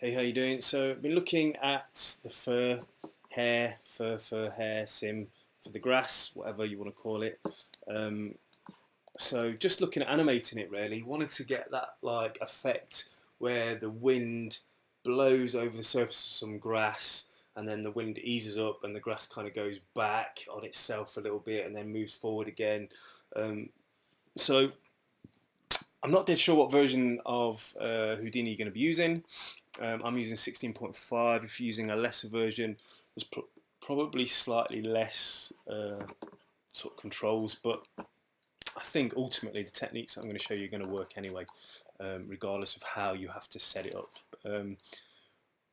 Hey, how you doing? So I've been looking at the fur hair sim for the grass, whatever you want to call it. Um, so just looking at animating it really, wanted to get that like effect where the wind blows over the surface of some grass and then the wind eases up and the grass kind of goes back on itself a little bit and then moves forward again. Um, so I'm not dead sure what version of Houdini you're going to be using. I'm using 16.5. If you're using a lesser version, there's probably slightly less sort of controls, but I think ultimately the techniques that I'm going to show you are going to work anyway, regardless of how you have to set it up.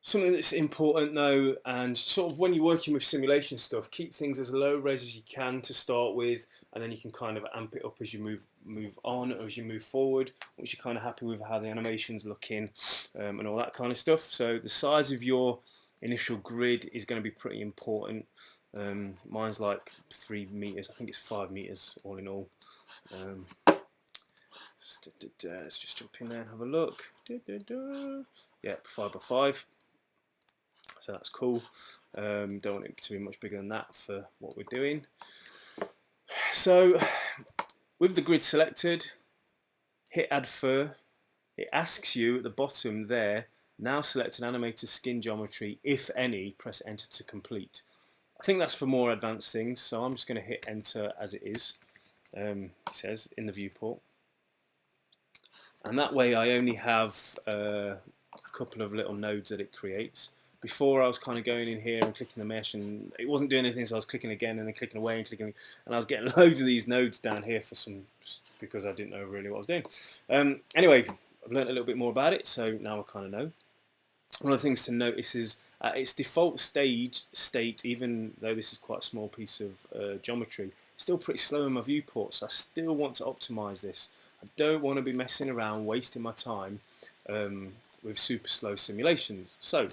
Something that's important though, and sort of when you're working with simulation stuff, keep things as low res as you can to start with, and then you can kind of amp it up as you move on or as you move forward. Once you're kind of happy with how the animation's looking and all that kind of stuff. So the size of your initial grid is going to be pretty important. Mine's like 3 meters. I think it's 5 meters all in all. Let's just jump in there and have a look. Yeah, 5 by 5. So that's cool. Don't want it to be much bigger than that for what we're doing. So with the grid selected, hit add fur. It asks you at the bottom there, now select an animated skin geometry, if any, press enter to complete. I think that's for more advanced things, so I'm just going to hit enter as it is, it says in the viewport. And that way I only have a couple of little nodes that it creates. Before I was kind of going in here and clicking the mesh and it wasn't doing anything, so I was clicking again and then clicking away and clicking, and I was getting loads of these nodes down here because I didn't know really what I was doing. Anyway, I've learned a little bit more about it, so now I kind of know. One of the things to notice is its default state, even though this is quite a small piece of geometry, still pretty slow in my viewport, so I still want to optimize this. I don't want to be messing around, wasting my time with super slow simulations. So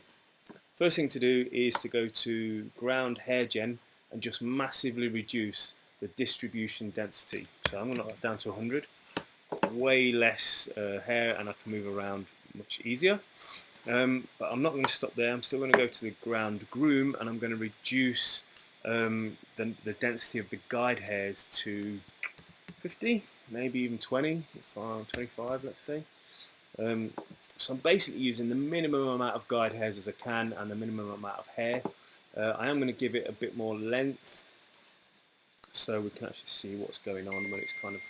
first thing to do is to go to ground hair gen and just massively reduce the distribution density. So I'm going to knock that down to 100. Way less hair and I can move around much easier. But I'm not going to stop there. I'm still going to go to the ground groom and I'm going to reduce the density of the guide hairs to 50, maybe even 20, 25, let's say. So I'm basically using the minimum amount of guide hairs as I can and the minimum amount of hair. I am going to give it a bit more length so we can actually see what's going on when it's kind of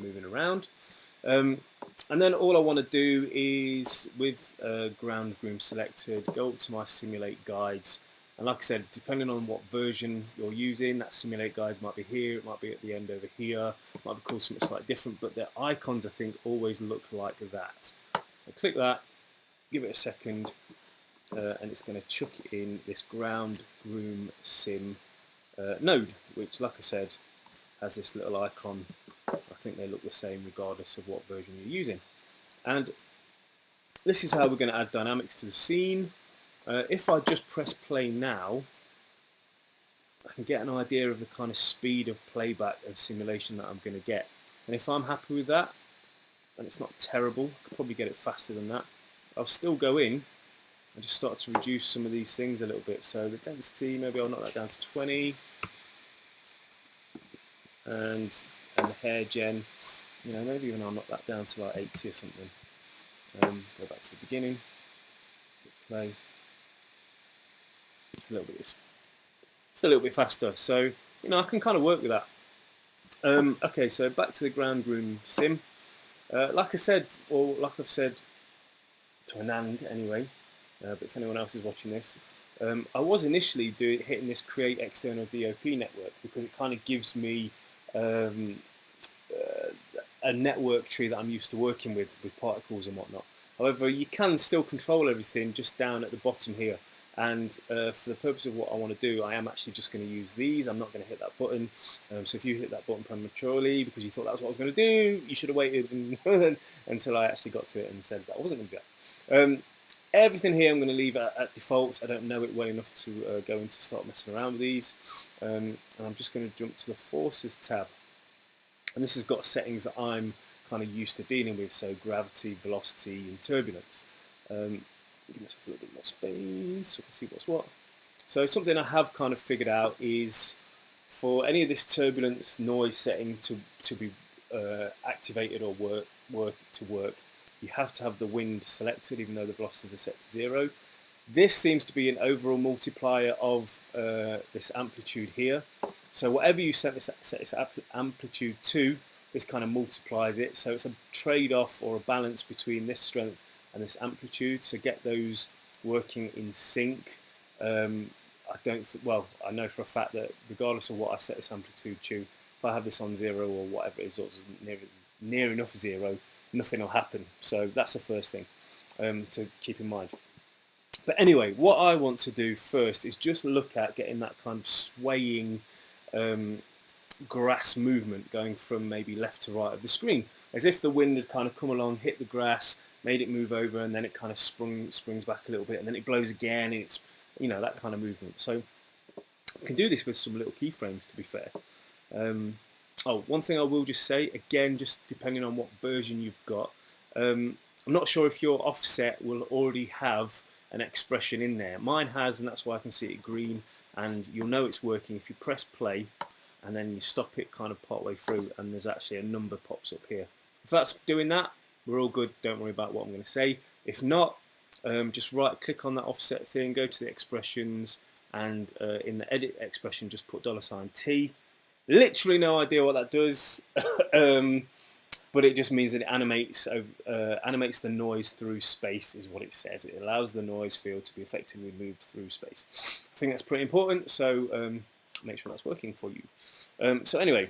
moving around. And then all I want to do is, with ground groom selected, go up to my simulate guides. And like I said, depending on what version you're using, that simulate guides might be here, it might be at the end over here, it might be called something slightly different, but their icons, I think, always look like that. So click that, give it a second, and it's going to chuck in this ground groom sim node, which, like I said, has this little icon. I think they look the same regardless of what version you're using. And this is how we're going to add dynamics to the scene. If I just press play now, I can get an idea of the kind of speed of playback and simulation that I'm going to get. And if I'm happy with that, and it's not terrible, I could probably get it faster than that, I'll still go in and just start to reduce some of these things a little bit. So the density, maybe I'll knock that down to 20. And the hair gen, maybe even I'll knock that down to like 80 or something. Go back to the beginning, hit play. It's a little bit faster, so I can kind of work with that. Okay, so back to the ground groom sim. Like I said, or like I've said to Anand anyway, but if anyone else is watching this, I was initially hitting this create external DOP network because it kind of gives me a network tree that I'm used to working with particles and whatnot. However, you can still control everything just down at the bottom here. And for the purpose of what I want to do, I am actually just going to use these. I'm not going to hit that button. So if you hit that button prematurely because you thought that was what I was going to do, you should have waited until I actually got to it and said that I wasn't going to do that. Everything here I'm going to leave at default. I don't know it well enough to go in to start messing around with these. And I'm just going to jump to the Forces tab. And this has got settings that I'm kind of used to dealing with, so gravity, velocity, and turbulence. give myself a little bit more space so I can see what's what. So something I have kind of figured out is for any of this turbulence noise setting to be activated or work, you have to have the wind selected, even though the velocities are set to 0. This seems to be an overall multiplier of this amplitude here. So whatever you set this amplitude to, this kind of multiplies it. So it's a trade-off or a balance between this strength and this amplitude to get those working in sync. I know for a fact that regardless of what I set this amplitude to, if I have this on 0 or whatever it is, or near enough 0, nothing will happen. So that's the first thing to keep in mind. But anyway, what I want to do first is just look at getting that kind of swaying grass movement going from maybe left to right of the screen, as if the wind had kind of come along, hit the grass, made it move over, and then it kind of springs back a little bit, and then it blows again, and it's, you know, that kind of movement. So you can do this with some little keyframes, to be fair. One thing I will just say, again, just depending on what version you've got, I'm not sure if your offset will already have an expression in there. Mine has, and that's why I can see it green, and you'll know it's working if you press play and then you stop it kind of part way through, and there's actually a number pops up here. If that's doing that, we're all good. Don't worry about what I'm going to say. If not, just right click on that offset thing, go to the expressions, and in the edit expression just put $T. Literally no idea what that does, but it just means that it animates the noise through space, is what it says. It allows the noise field to be effectively moved through space. I think that's pretty important, so make sure that's working for you. So anyway,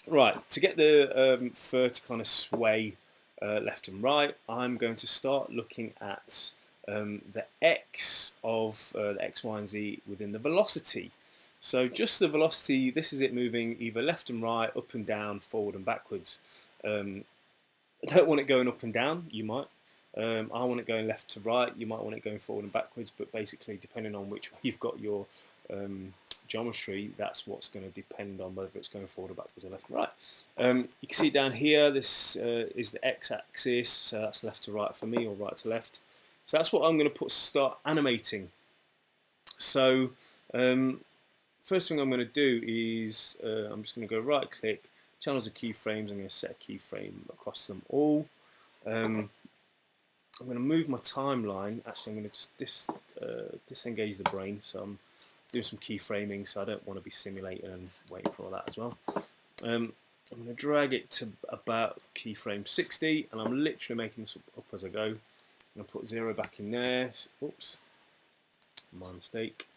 right, to get the fur to kind of sway left and right, I'm going to start looking at the x of the x, y, and z within the velocity. So just the velocity, this is it moving either left and right, up and down, forward and backwards. I don't want it going up and down, you might. I want it going left to right, you might want it going forward and backwards, but basically depending on which way you've got your geometry, that's what's going to depend on whether it's going forward or backwards or left and right. You can see down here, this is the x-axis, so that's left to right for me, or right to left. So that's what I'm going to start animating. So first thing I'm going to do is I'm just going to go right click, channels of keyframes. I'm going to set a keyframe across them all. I'm going to move my timeline. Actually, I'm going to just disengage the brain. So I'm doing some keyframing, so I don't want to be simulating and waiting for all that as well. I'm going to drag it to about keyframe 60, and I'm literally making this up as I go. I'm going to put 0 back in there. Oops, my mistake.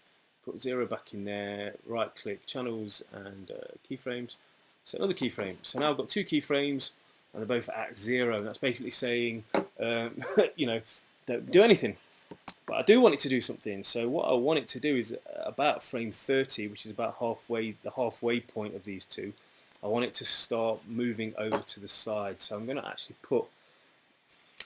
Put 0 back in there, right click, channels and keyframes, set another keyframe. So now I've got 2 keyframes and they're both at 0. And that's basically saying, you know, don't do anything. But I do want it to do something. So what I want it to do is about frame 30, which is about the halfway point of these two. I want it to start moving over to the side. So I'm going to actually put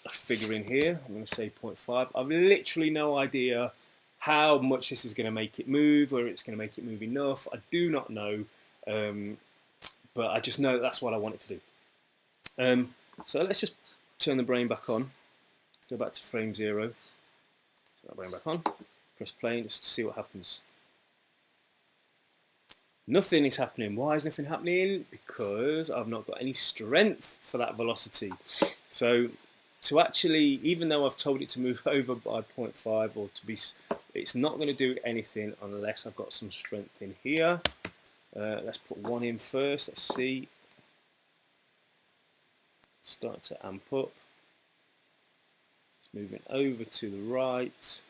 a figure in here. I'm going to say 0.5. I've literally no idea how much this is going to make it move, or it's going to make it move enough. I do not know, but I just know that's what I want it to do. So let's just turn the brain back on, go back to frame 0, turn that brain back on, press play just to see what happens. Nothing is happening. Why is nothing happening? Because I've not got any strength for that velocity. So to actually, even though I've told it to move over by 0.5 or to be, it's not going to do anything unless I've got some strength in here. Let's put 1 in first. Let's see. Start to amp up. It's moving over to the right.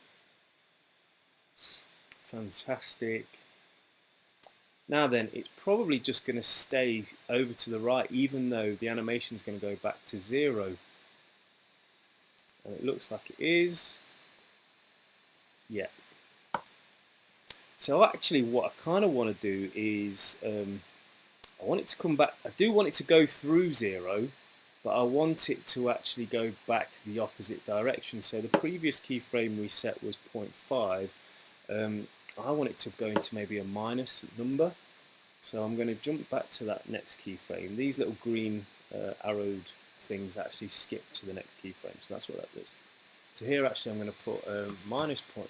Fantastic. Now then, it's probably just going to stay over to the right, even though the animation is going to go back to 0. And it looks like it is. Yeah. So actually what I kind of want to do is I want it to come back. I do want it to go through 0, but I want it to actually go back the opposite direction. So the previous keyframe we set was 0.5. I want it to go into maybe a minus number. So I'm going to jump back to that next keyframe. These little green arrowed things actually skip to the next keyframe, so that's what that does. So here actually I'm going to put minus 0.5.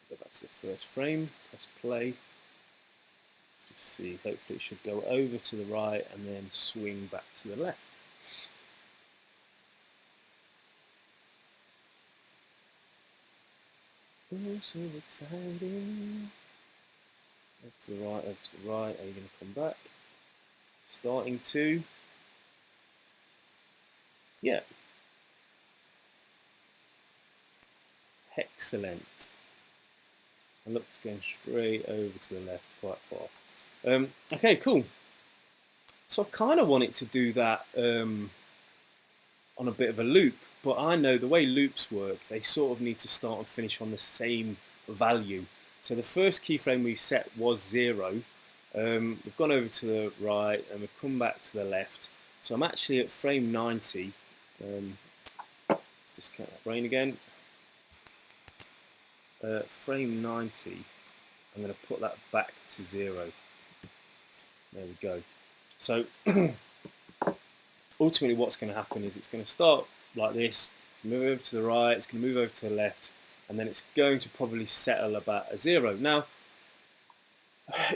Go back to the first frame, press play. Just see, hopefully it should go over to the right and then swing back to the left. Oh, so exciting. Up to the right, up to the right. Are you going to come back? Starting to. Yeah. Excellent. And look, it's going straight over to the left quite far. Okay, cool. So I kind of want it to do that on a bit of a loop, but I know the way loops work, they sort of need to start and finish on the same value. So the first keyframe we set was 0. We've gone over to the right and we've come back to the left. So I'm actually at frame 90. Let's discount that brain again. Frame 90, I'm going to put that back to 0. There we go. So ultimately what's going to happen is it's going to start like this, it's going to move over to the right, it's going to move over to the left, and then it's going to probably settle about a 0. Now,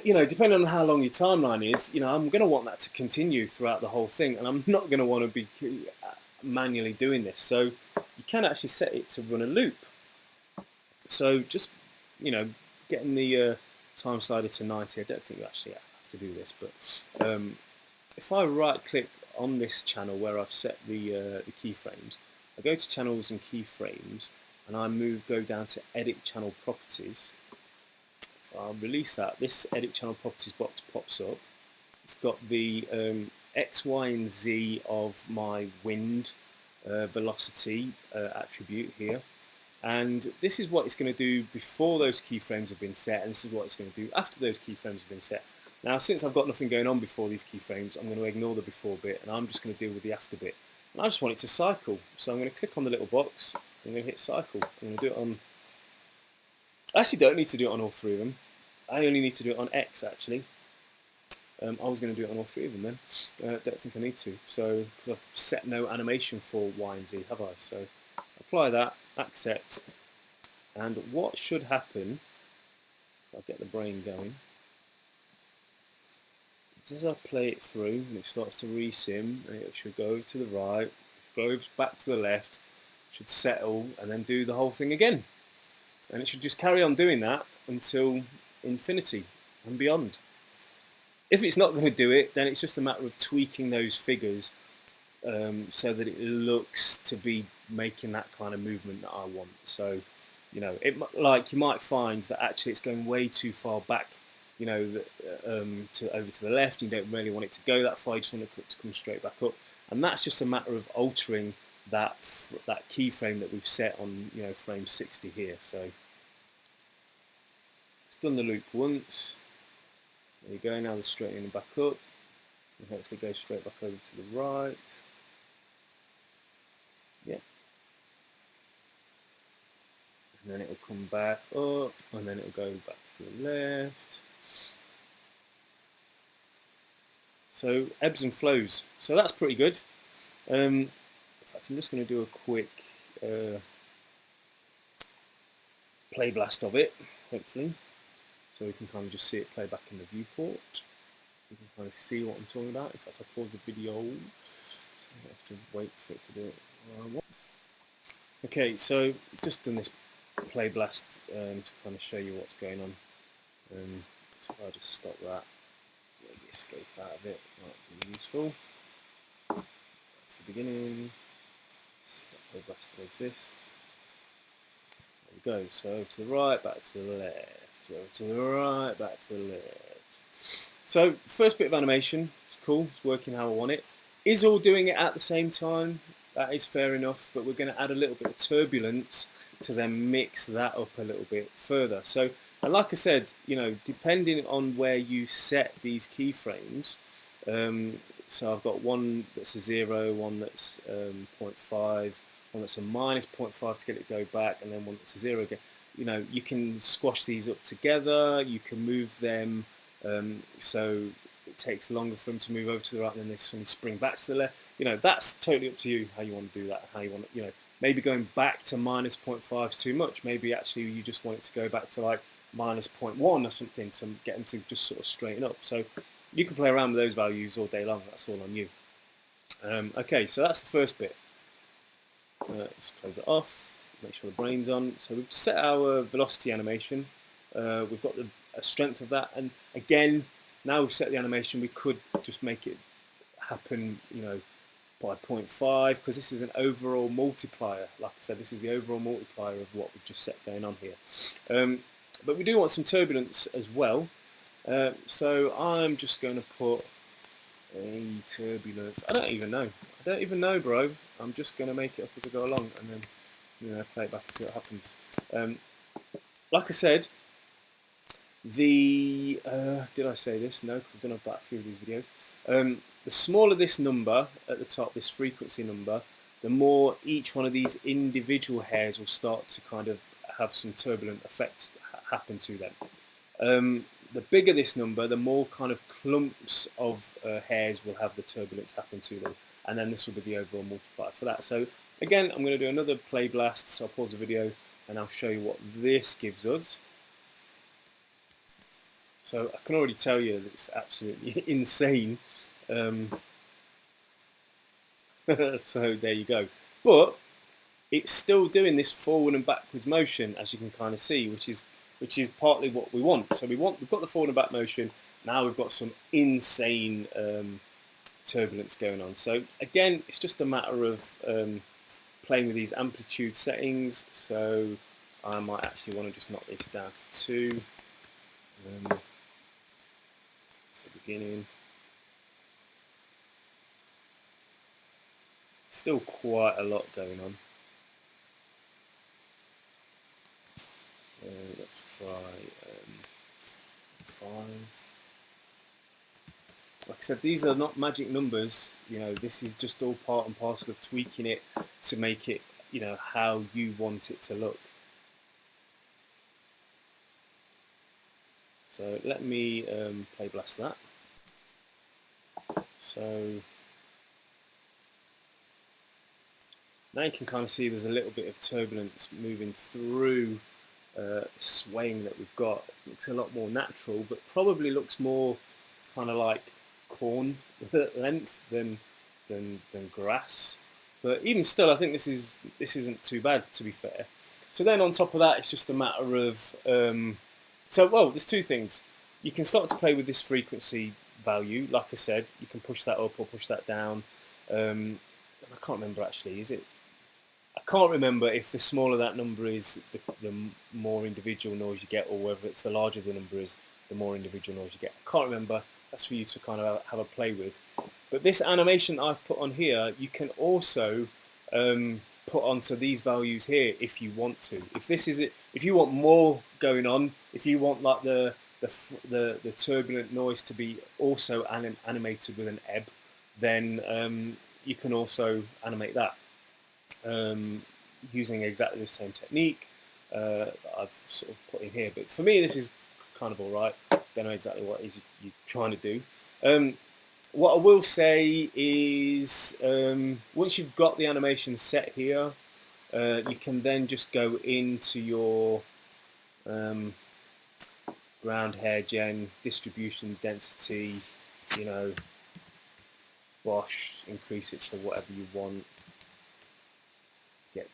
depending on how long your timeline is, I'm going to want that to continue throughout the whole thing, and I'm not going to want to be manually doing this. So you can actually set it to run a loop. So just, getting the time slider to 90, I don't think you actually have to do this, but if I right click on this channel where I've set the keyframes, I go to channels and keyframes and I go down to edit channel properties. I'll release that. This edit channel properties box pops up. It's got the X, Y and Z of my wind velocity attribute here. And this is what it's going to do before those keyframes have been set, and this is what it's going to do after those keyframes have been set. Now, since I've got nothing going on before these keyframes, I'm going to ignore the before bit, and I'm just going to deal with the after bit. And I just want it to cycle. So I'm going to click on the little box, I'm going to hit cycle. I'm going to do it on... I actually don't need to do it on all 3 of them. I only need to do it on X, actually. I was going to do it on all 3 of them then. Don't think I need to. So, because I've set no animation for Y and Z, have I? So, apply that, accept, and what should happen, if I get the brain going, is as I play it through and it starts to resim, and it should go to the right, goes back to the left, should settle, and then do the whole thing again. And it should just carry on doing that until infinity and beyond. If it's not going to do it, then it's just a matter of tweaking those figures so that it looks to be making that kind of movement that I want. So, like you might find that actually it's going way too far back, over to the left. You don't really want it to go that far. You just want it to come straight back up, and that's just a matter of altering that keyframe that we've set on, frame 60 here. So it's done the loop once. There you go. Now they're straightening back up, and hopefully go straight back over to the right. Yeah. And then it'll come back up, and then it'll go back to the left. So ebbs and flows. So that's pretty good. In fact, I'm just going to do a quick play blast of it, hopefully, so we can kind of just see it play back in the viewport. You can kind of see what I'm talking about. In fact, I'll pause the video, so I have to wait for it to do it. Okay, so just done this play blast to kind of show you what's going on. So I'll just stop that, maybe escape out of it, might be useful. That's the beginning. See if that play blast still exists. There we go, so over to the right, back to the left, over to the right, back to the left. So first bit of animation, it's cool, it's working how I want it. Is all doing it at the same time? That is fair enough, but we're going to add a little bit of turbulence to then mix that up a little bit further. So, and like I said, depending on where you set these keyframes, so I've got one that's a 0, one that's 0.5, one that's a minus 0.5 to get it to go back, and then one that's a 0 again. You can squash these up together, you can move them so it takes longer for them to move over to the right, and then they suddenly spring back to the left. You know, that's totally up to you how you want to do that, how you want to, you know, maybe going back to minus 0.5 is too much. Maybe actually you just want it to go back to like minus 0.1 or something to get them to just sort of straighten up. So you can play around with those values all day long. That's all on you. Okay, so that's the first bit. Let's close it off, make sure the brain's on. So we've set our velocity animation. We've got the strength of that, and again, now we've set the animation, we could just make it happen, you know, by 0.5, because this is an overall multiplier. Like I said, this is the overall multiplier of what we've just set going on here. But we do want some turbulence as well. So I'm just going to put a turbulence. I don't even know, bro. I'm just going to make it up as I go along, and then, you know, play it back and see what happens. Like I said, did I say this? No, because I've done about a few of these videos. The smaller this number at the top, this frequency number, the more each one of these individual hairs will start to kind of have some turbulent effects happen to them. The bigger this number, the more kind of clumps of hairs will have the turbulence happen to them, and then this will be the overall multiplier for that. So again, I'm going to do another play blast, so I'll pause the video and I'll show you what this gives us. So I can already tell you that it's absolutely insane. So there you go. But it's still doing this forward and backwards motion, as you can kind of see, which is partly what we want. So we've got the forward and back motion. Now we've got some insane turbulence going on. So again, it's just a matter of playing with these amplitude settings. So I might actually want to just knock this down to 2. It's the beginning. Still quite a lot going on. So let's try 5. Like I said, these are not magic numbers. You know, this is just all part and parcel of tweaking it to make it, you know, how you want it to look. So let me play blast that. So now you can kind of see there's a little bit of turbulence moving through swaying that we've got. It looks a lot more natural, but probably looks more kind of like corn length than grass. But even still, I think this isn't too bad, to be fair. So then on top of that, it's just a matter of well, there's two things. You can start to play with this frequency value. Like I said, you can push that up or push that down. I can't remember actually. I can't remember if the smaller that number is, the more individual noise you get, or whether it's the larger the number is, the more individual noise you get. I can't remember. That's for you to kind of have a play with. But this animation I've put on here, you can also put onto these values here if you want to. If this is it, if you want more going on, if you want like the turbulent noise to be also animated with an ebb, then you can also animate that. Using exactly the same technique that I've sort of put in here. But for me, this is kind of alright. Don't know exactly what it is you're trying to do. What I will say is, once you've got the animation set here, you can then just go into your ground hair gen, distribution density, you know, wash, increase it to whatever you want. Get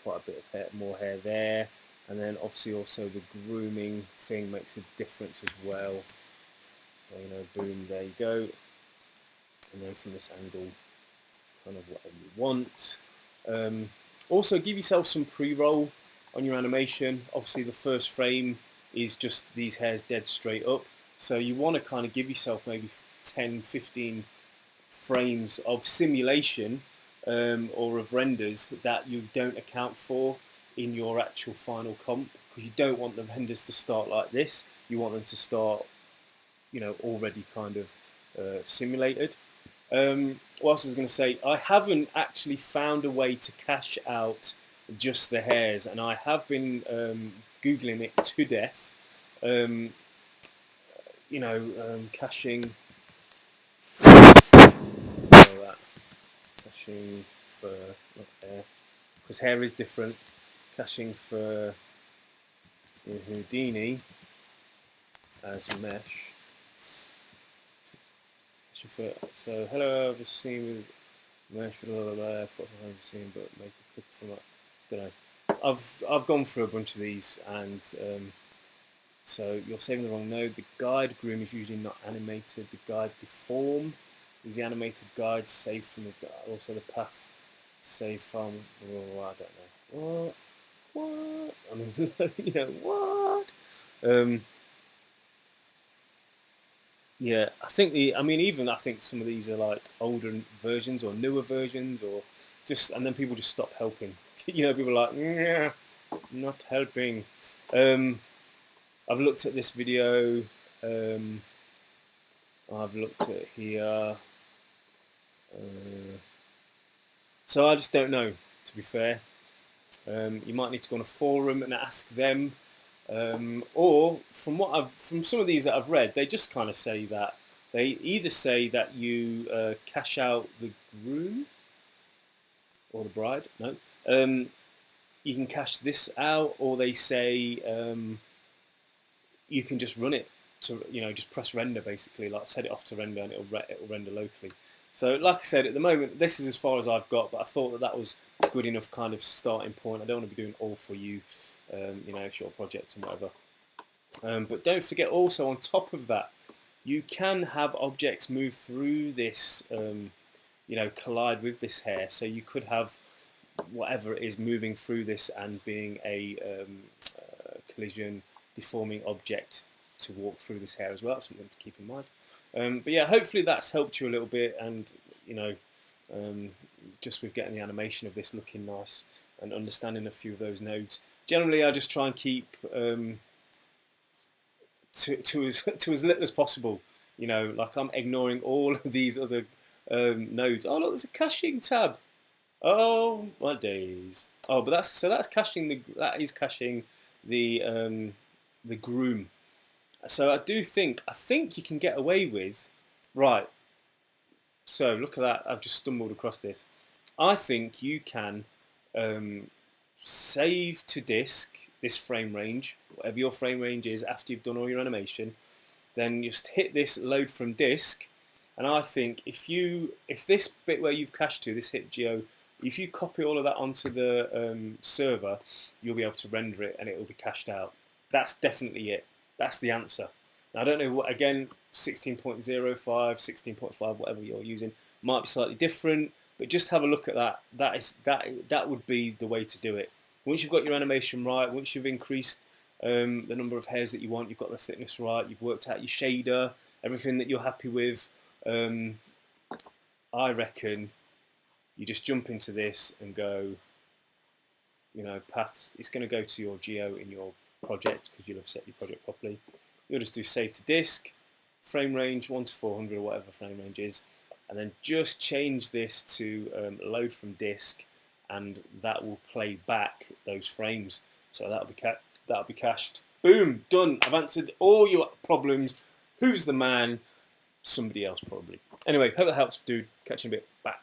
quite a bit of hair, more hair there, and then obviously also the grooming thing makes a difference as well. So, you know, boom, there you go. And then from this angle, kind of whatever you want. Also, give yourself some pre-roll on your animation. Obviously, the first frame is just these hairs dead straight up. So you want to kind of give yourself maybe 10, 15 frames of simulation or of renders that you don't account for in your actual final comp, because you don't want the renders to start like this. You want them to start, you know, already kind of simulated. What else was I going to say? I haven't actually found a way to cache out just the hairs, and I have been Googling it to death. Caching caching for not hair, because hair is different. Caching for Houdini as mesh. So hello, I've seen with mesh with all of that. I've seen, but make a clip from it. Don't know. I've gone through a bunch of these, and so you're saving the wrong node. The guide groom is usually not animated. The guide deform is the animated guide saved from the also the path save from. Oh, I don't know. What? I mean, you know what? Yeah, I think I mean, even I think some of these are like older versions or newer versions, or just, and then people just stop helping. You know, people are like, yeah, not helping. Um, I've looked at this video. Um, I've looked at here. So I just don't know, to be fair. You might need to go on a forum and ask them. Or from some of these that I've read, they just kind of say that they either say that you cash out the groom or the bride. No, you can cash this out, or they say you can just run it to, you know, just press render basically, like set it off to render, and it'll render locally. So like I said, at the moment this is as far as I've got, but I thought that was good enough kind of starting point. I don't want to be doing all for you, you know, it's your project and whatever. But don't forget also, on top of that, you can have objects move through this, you know, collide with this hair. So you could have whatever it is moving through this and being a collision deforming object to walk through this hair as well. That's something to keep in mind. But yeah, hopefully that's helped you a little bit, and you know, just with getting the animation of this looking nice and understanding a few of those nodes. Generally, I just try and keep to as little as possible. You know, like I'm ignoring all of these other nodes. Oh look, there's a caching tab. Oh my days! Oh, but that's caching that is caching the groom. So I think you can get away with, right. So look at that! I've just stumbled across this. I think you can save to disk this frame range, whatever your frame range is, after you've done all your animation. Then just hit this load from disk, and I think if this bit where you've cached to, this hit geo, if you copy all of that onto the server, you'll be able to render it and it will be cached out. That's definitely it. That's the answer. Now, I don't know what, again, 16.05, 16.5, whatever you're using, might be slightly different, but just have a look at that. That would be the way to do it. Once you've got your animation right, once you've increased the number of hairs that you want, you've got the thickness right, you've worked out your shader, everything that you're happy with, I reckon you just jump into this and go, you know, paths. It's going to go to your geo in your project because you'll have set your project properly. You'll just do save to disk, frame range 1 to 400 or whatever frame range is, and then just change this to load from disk, and that will play back those frames. So that'll be cached. Boom, done. I've answered all your problems. Who's the man? Somebody else probably. Anyway, hope that helps, dude. Catch you in a bit. Bye.